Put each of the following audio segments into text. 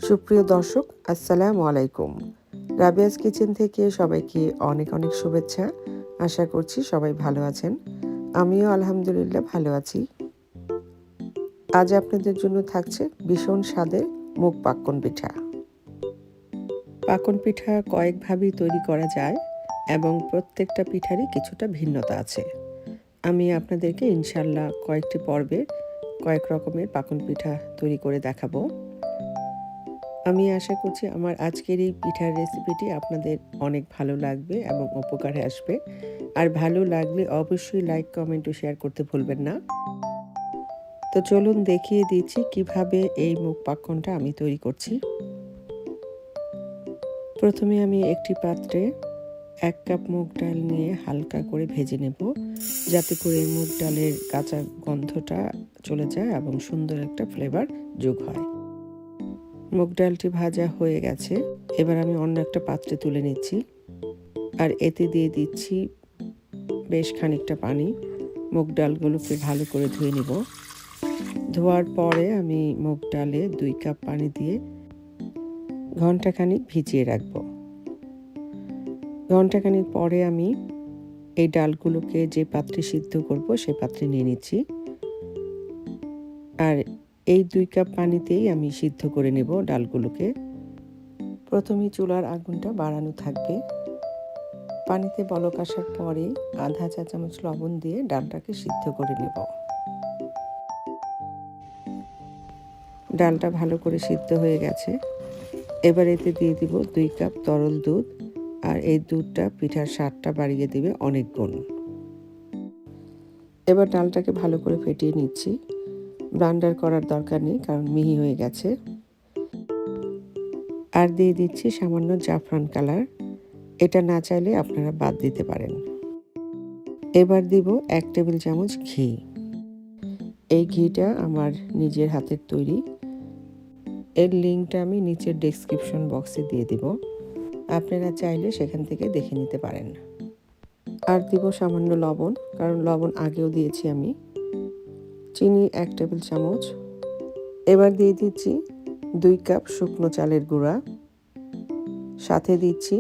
সুপ্রিয় দর্শক, আসসালামু আলাইকুম। রাবিয়াস কিচেন থেকে সবাইকে অনেক অনেক শুভেচ্ছা। আশা করছি সবাই ভালো আছেন। আমিও আলহামদুলিল্লাহ ভালো আছি। আজ আপনাদের জন্য থাকছে ভীষণ স্বাদের মুগ পাক্কন পিঠা। পাক্কন পিঠা কয়েকভাবেই তৈরি করা যায় এবং প্রত্যেকটা পিঠারই কিছুটা ভিন্নতা আছে। আমি আপনাদেরকে ইনশাল্লাহ কয়েকটি পর্বে কয়েক রকমের পাক্কন পিঠা তৈরি করে দেখাবো। আমি আশা করছি আমার আজকের এই পিঠার রেসিপিটি আপনাদের অনেক ভালো লাগবে এবং উপকারে আসবে। আর ভালো লাগলে অবশ্যই লাইক, কমেন্ট ও শেয়ার করতে ভুলবেন না। তো চলুন দেখিয়ে দিচ্ছি কিভাবে এই মুগ পাক্কনটা আমি তৈরি করছি। প্রথমে আমি একটি পাত্রে 1 কাপ মুগ ডাল নিয়ে হালকা করে ভেজে নেব, যাতে করে মুগ ডালের কাঁচা গন্ধটা চলে যায় এবং সুন্দর একটা ফ্লেভার যোগ হয়। মুগ ডালটি ভাজা হয়ে গেছে, এবার আমি অন্য একটা পাত্রে তুলে নিচ্ছি আর এতে দিয়ে দিচ্ছি বেশ খানিকটা পানি। মুগ ডালগুলোকে ভালো করে ধুয়ে নিব। ধোয়ার পরে আমি মুগ ডালে 2 কাপ পানি দিয়ে ঘন্টাখানিক ভিজিয়ে রাখব। ঘন্টাখানিক পরে আমি এই ডালগুলোকে যে পাত্রে সিদ্ধ করব সে পাত্রে নিয়ে নিচ্ছি আর এই 2 কাপ পানিতেই আমি সিদ্ধ করে নেব ডালগুলোকে। প্রথমে চুলার আগুনটা বাড়ানো থাকবে। পানিতে বলক আসার পরে আধা চা চামচ লবণ দিয়ে ডালটাকে সিদ্ধ করে নেব। ডালটা ভালো করে সিদ্ধ হয়ে গেছে। এবার এতে দিয়ে দিব 2 কাপ তরল দুধ, আর এই দুধটা পিঠার স্বাদটা বাড়িয়ে দেবে অনেক গুণ। এবার ডালটাকে ভালো করে ফেটিয়ে নিচ্ছি। ব্লেন্ডার করার দরকার নেই, কারণ মিহি হয়ে গেছে। আর দিয়ে দিচ্ছি সামান্য জাফরান কালার। এটা না চাইলে আপনারা বাদ দিতে পারেন। এবার দিব 1 টেবিল চামচ ঘি। এই ঘিটা আমার নিজের হাতের তৈরি। এর লিঙ্কটা আমি নিচের ডেসক্রিপশন বক্সে দিয়ে দিব, আপনারা চাইলে সেখান থেকে দেখে নিতে পারেন। আর দিব সামান্য লবণ, কারণ লবণ আগেও দিয়েছি আমি। চিনি 1 টেবিল চামচ। এবার দিয়ে দিচ্ছি 2 কাপ শুকনো চালের গুঁড়া, সাথে দিচ্ছি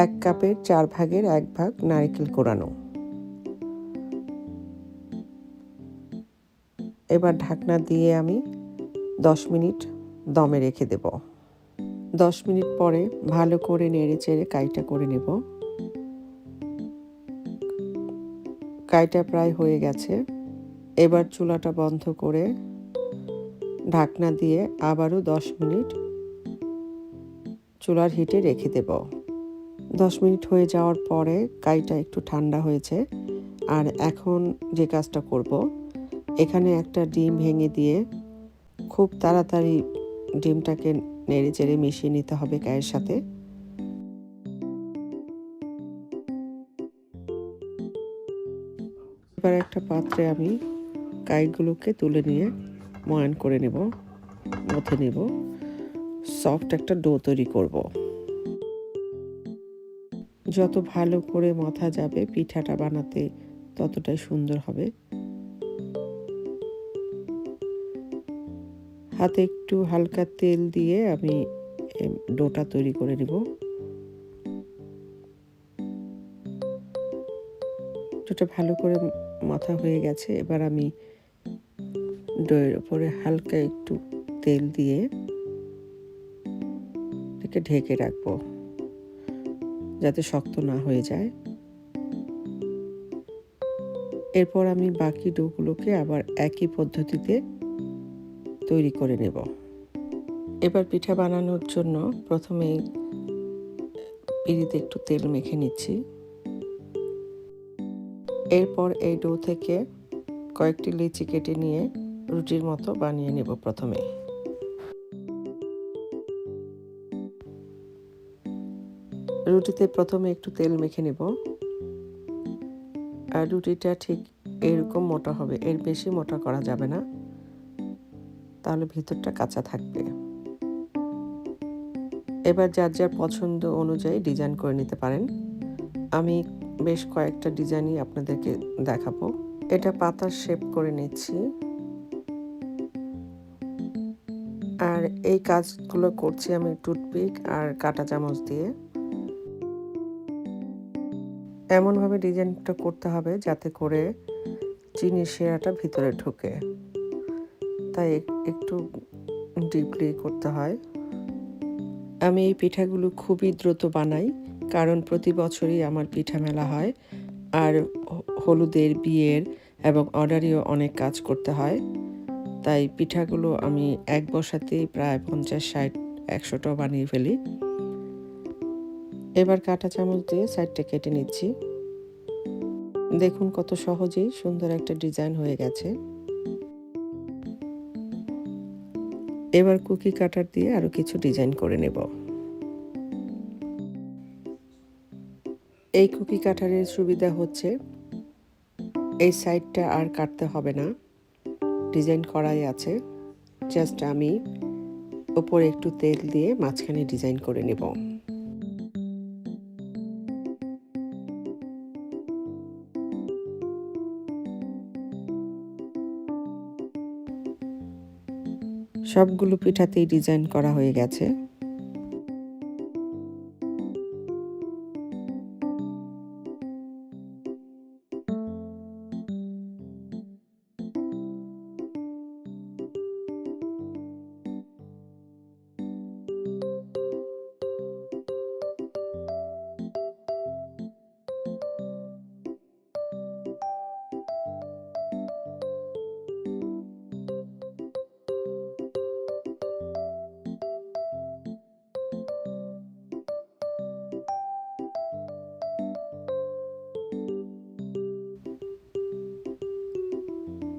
1 কাপের 4 ভাগের 1 ভাগ নারকেল কোড়ানো। এবার ঢাকনা দিয়ে আমি 10 মিনিট দমে রেখে দেব। 10 মিনিট পরে ভালো করে নেড়ে চেড়ে কাইটা করে নেব। কাইটা প্রায় হয়ে গেছে। এবার চুলাটা বন্ধ করে ঢাকনা দিয়ে আবারও 10 মিনিট চুলার হিটে রেখে দেব। 10 মিনিট হয়ে যাওয়ার পরে কাইটা একটু ঠান্ডা হয়েছে। আর এখন যে কাজটা করব, এখানে একটা ডিম ভেঙে দিয়ে খুব তাড়াতাড়ি ডিমটাকে নেড়ে চেড়ে মিশিয়ে নিতে হবে কাইয়ের সাথে। এবার একটা পাত্রে আমি কাইগুলোকে তুলে নিয়ে ময়ান করে নেব, মথে নেব। সফট একটা ডো তৈরি করব। যত ভালো করে মথা যাবে পিঠাটা বানাতে ততটাই সুন্দর হবে। হাতে একটু হালকা তেল দিয়ে আমি ডোটা তৈরি করে নেব। ডোটা ভালো করে মাথা হয়ে গেছে। এবার আমি ডোয়ের উপরে হালকা একটু তেল দিয়ে এটাকে ঢেকে রাখবো, যাতে শক্ত না হয়ে যায়। এরপর আমি বাকি ডোগুলোকে আবার একই পদ্ধতিতে তৈরি করে নেব। এবার পিঠা বানানোর জন্য প্রথমে পিঁড়িতে একটু তেল মেখে নিচ্ছি। এরপর এই ডো থেকে কয়েকটি লিচি কেটে নিয়ে রুটির মতো বানিয়ে নেব। প্রথমে রুটিতে একটু তেল মেখে নেব। আর রুটিটা ঠিক এরকম মোটা হবে, এর বেশি মোটা করা যাবে না, তাহলে ভিতরটা কাঁচা থাকবে। এবার যার যার পছন্দ অনুযায়ী ডিজাইন করে নিতে পারেন। আমি বেশ কয়েকটা ডিজাইনই আপনাদেরকে দেখাবো। এটা পাতার শেপ করে নিচ্ছি। আর এই কাজগুলো করছি আমি টুথপিক আর কাঁটা চামচ দিয়ে। এমনভাবে ডিজাইনটা করতে হবে যাতে করে চিনির শিরাটা ভিতরে ঢোকে, তাই একটু ডিপলি করতে হয়। আমি এই পিঠাগুলো খুবই দ্রুত বানাই, কারণ প্রতি বছরই আমার পিঠা মেলা হয়, আর হলুদের, বিয়ের এবং অর্ডারেও অনেক কাজ করতে হয়। তাই পিঠাগুলো আমি এক বসাতেই প্রায় 50, 60, 100টা বানিয়ে ফেলি। এবার কাঁটা চামচ দিয়ে সাইডটা কেটে নিচ্ছি। দেখুন কত সহজেই সুন্দর একটা ডিজাইন হয়ে গেছে। এবার কুকি কাটার দিয়ে আরো কিছু ডিজাইন করে নেব। এই কুকি কাটারের সুবিধা হচ্ছে এই সাইডটা আর কাটতে হবে না, ডিজাইন করাই আছে। জাস্ট আমি উপরে একটু তেল দিয়ে মাঝখানে ডিজাইন করে নেব। সবগুলো পিঠাতেই ডিজাইন করা হয়ে গেছে।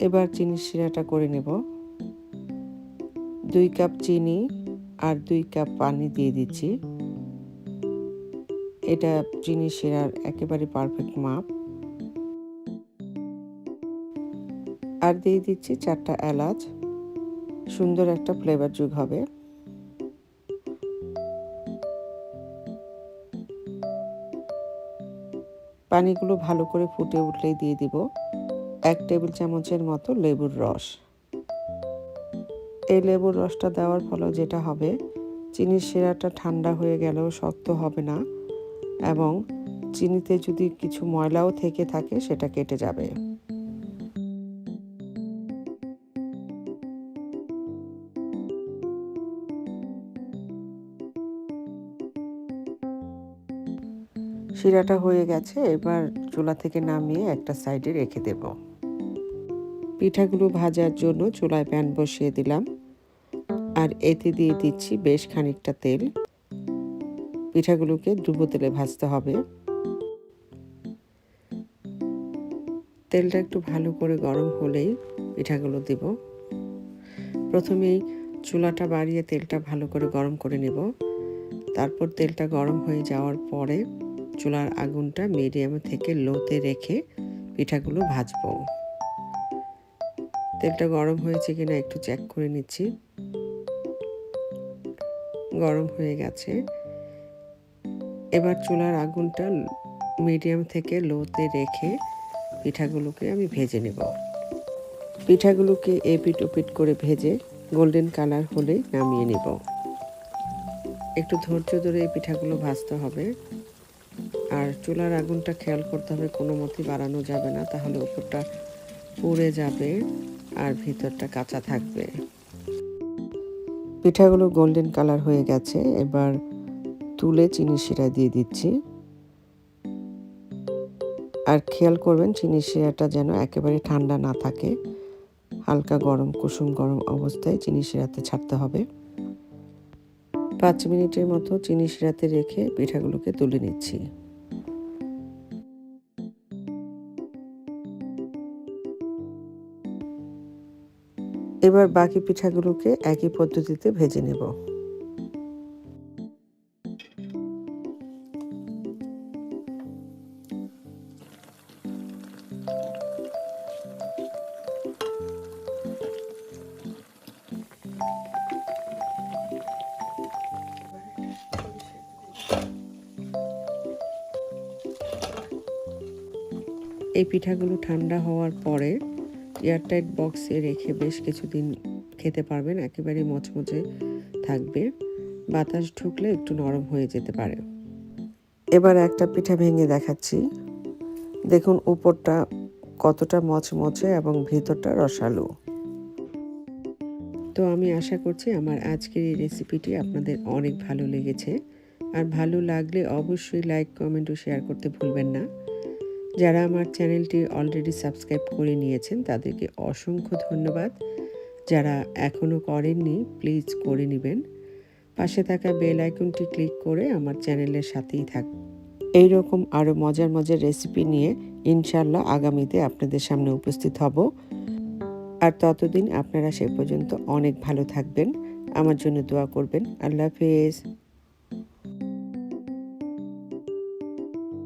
এবার চিনির শিরাটা করে নেব। 2 কাপ চিনি আর 2 কাপ পানি দিয়ে দিচ্ছি। এটা চিনির শিরার একেবারে পারফেক্ট মাপ। আর দিয়ে দিচ্ছি 4টা এলাচ, সুন্দর একটা ফ্লেভার যোগ হবে। পানিগুলো ভালো করে ফুটে উঠলেই দিয়ে দিব 1 টেবিল চামচের মতো লেবুর রস। এই লেবুর রসটা দেওয়ার ফলে যেটা হবে, চিনির শিরাটা ঠান্ডা হয়ে গেলেও শক্ত হবে না, এবং চিনিতে যদি কিছু ময়লাও থেকে থাকে সেটা কেটে যাবে। শিরাটা হয়ে গেছে, এবার চুলা থেকে নামিয়ে একটা সাইডে রেখে দেব। পিঠাগুলো ভাজার জন্য চুলায় প্যান বসিয়ে দিলাম, আর এতে দিয়ে দিচ্ছি বেশ খানিকটা তেল। পিঠাগুলোকে ডুবো তেলে ভাজতে হবে। তেলটা একটু ভালো করে গরম হলেই পিঠাগুলো দেব। প্রথমেই চুলাটা বাড়িয়ে তেলটা ভালো করে গরম করে নেব। তারপর তেলটা গরম হয়ে যাওয়ার পরে চুলার আগুনটা মিডিয়াম থেকে লোতে রেখে পিঠাগুলো ভাজবো। তেলটা গরম হয়েছে কিনা একটু চেক করে নিচ্ছি। গরম হয়ে গেছে। এবার চুলার আগুনটা মিডিয়াম থেকে লোতে রেখে পিঠাগুলোকে আমি ভেজে নেব। পিঠাগুলোকে এপিট ওপিট করে ভেজে গোল্ডেন কালার হলে নামিয়ে নেব। একটু ধৈর্য ধরে এই পিঠাগুলো ভাজতে হবে, আর চুলার আগুনটা খেয়াল করতে হবে, কোনো মতেই বাড়ানো যাবে না, তাহলে উপরটা পুড়ে যাবে আর ভিতরটা কাঁচা থাকবে। পিঠাগুলো গোল্ডেন কালার হয়ে গেছে। এবার তুলে চিনির শিরা দিয়ে দিচ্ছি। আর খেয়াল করবেন চিনির শিরাটা যেন একেবারে ঠান্ডা না থাকে, হালকা গরম কুসুম গরম অবস্থায় চিনির শিরাতে ছাড়তে হবে। 5 মিনিটের মতো চিনির শিরাতে রেখে পিঠাগুলোকে তুলে নিচ্ছি। এবার বাকি পিঠাগুলোকে একই পদ্ধতিতে ভেজে নেব। এই পিঠাগুলো ঠান্ডা হওয়ার পরে এয়ারটাইট বক্সে রেখে বেশ কিছুদিন খেতে পারবেন, একেবারে মচমচে থাকবে। বাতাস ঢুকলে একটু নরম হয়ে যেতে পারে। এবার একটা পিঠা ভেঙে দেখাচ্ছি। দেখুন উপরটা কতটা মচমচে এবং ভিতরটা রসালো। তো আমি আশা করছি আমার আজকের এই রেসিপিটি আপনাদের অনেক ভালো লেগেছে। আর ভালো লাগলে অবশ্যই লাইক, কমেন্ট ও শেয়ার করতে ভুলবেন না। যারা আমার চ্যানেলটি অলরেডি সাবস্ক্রাইব করে নিয়েছেন তাদেরকে অসংখ্য ধন্যবাদ। যারা এখনও করেননি প্লিজ করে নেবেন। পাশে থাকা বেল আইকনটি ক্লিক করে আমার চ্যানেলের সাথেই থাকবেন। এইরকম আরও মজার মজার রেসিপি নিয়ে ইনশাল্লাহ আগামীতে আপনাদের সামনে উপস্থিত হব। আর ততদিন আপনারা সে পর্যন্ত অনেক ভালো থাকবেন, আমার জন্য দোয়া করবেন। আল্লাহ হাফেজ।